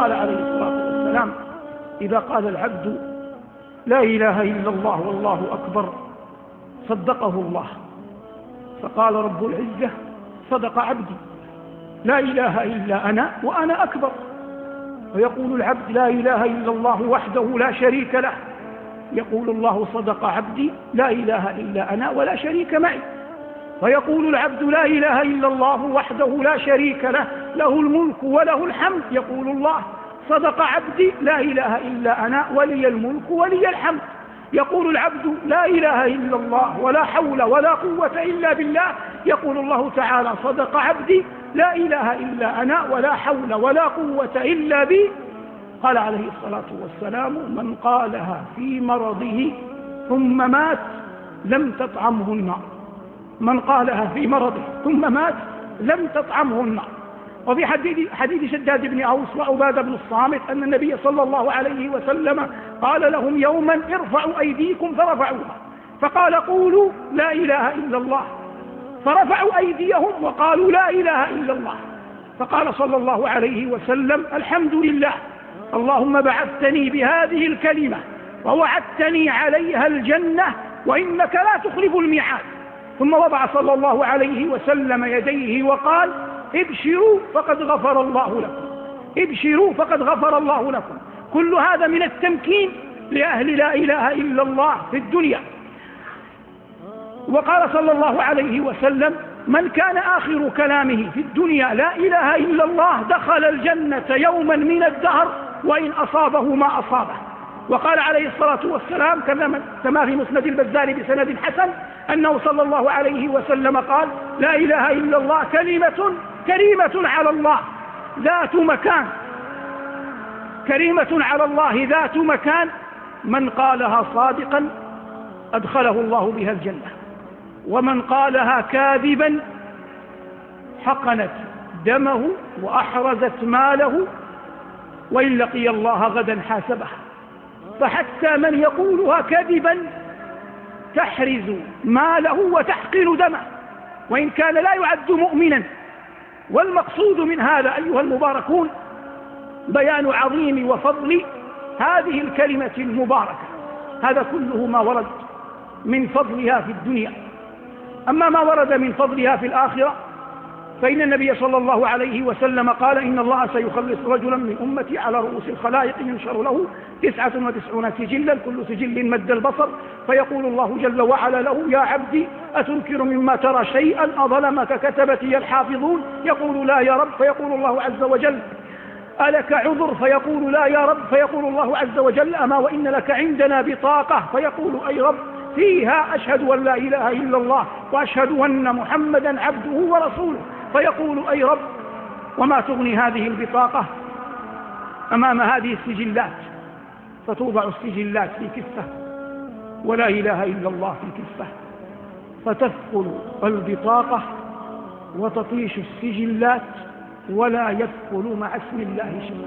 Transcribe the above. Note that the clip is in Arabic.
قال عليه الصلاة والسلام: إذا قال العبد لا إله إلا الله والله أكبر صدقه الله. فقال رب العزة: صدق عبدي، لا إله إلا أنا وأنا أكبر. ويقول العبد: لا إله إلا الله وحده لا شريك له. يقول الله: صدق عبدي، لا إله إلا أنا ولا شريك معي. ويقول العبد: لا إله إلا الله وحده لا شريك له، له الملك وله الحمد. يقول الله: صدق عبدي، لا إله إلا أنا ولي الملك ولي الحمد. يقول العبد: لا إله إلا الله ولا حول ولا قوة إلا بالله. يقول الله تعالى: صدق عبدي، لا إله إلا أنا ولا حول ولا قوة إلا بي. قال عليه الصلاة والسلام: من قالها في مرضه ثم مات لم تطعمه النار. من قالها في مرضه ثم مات لم تطعمه النار. وفي حديث شداد بن أوس وعبادة بن الصامت أن النبي صلى الله عليه وسلم قال لهم يوما: ارفعوا أيديكم، فرفعوها، فقال: قولوا لا إله إلا الله. فرفعوا أيديهم وقالوا لا إله إلا الله. فقال صلى الله عليه وسلم: الحمد لله، اللهم بعثتني بهذه الكلمة ووعدتني عليها الجنة وإنك لا تخلف الميعاد. ثم وضع صلى الله عليه وسلم يديه وقال: ابشروا فقد غفر الله لكم، ابشروا فقد غفر الله لكم. كل هذا من التمكين لأهل لا إله إلا الله في الدنيا. وقال صلى الله عليه وسلم: من كان آخر كلامه في الدنيا لا إله إلا الله دخل الجنة يوما من الدهر وإن أصابه ما أصابه. وقال عليه الصلاة والسلام كما في مسند البزار بسند حسن أنه صلى الله عليه وسلم قال: لا إله إلا الله كريمة على الله ذات مكان، كريمة على الله ذات مكان، من قالها صادقا أدخله الله بها الجنة، ومن قالها كاذبا حقنت دمه وأحرزت ماله وإن لقي الله غدا حاسبه. فحتى من يقولها كذبا تحرز ماله وتحقن دمه وإن كان لا يعد مؤمنا. والمقصود من هذا أيها المباركون بيان عظيم وفضل هذه الكلمة المباركة. هذا كله ما ورد من فضلها في الدنيا. أما ما ورد من فضلها في الآخرة فإن النبي صلى الله عليه وسلم قال: إن الله سيخلص رجلا من أمتي على رؤوس الخلائق ينشر له 99 سجلا كل سجل مد البصر، فيقول الله جل وعلا له: يا عبدي أتنكر مما ترى شيئا أظلمك كتبتي الحافظون؟ يقول: لا يا رب. فيقول الله عز وجل: ألك عذر؟ فيقول: لا يا رب. فيقول الله عز وجل: أما وإن لك عندنا بطاقة؟ فيقول: أي رب، فيها أشهد أن لا إله إلا الله وأشهد أن محمدا عبده ورسوله. فيقول: أي رب، وما تغني هذه البطاقة أمام هذه السجلات؟ فتوضع السجلات في كفة ولا إله إلا الله في كفة، فتثقل البطاقة وتطيش السجلات ولا يثقل مع اسم الله شيء.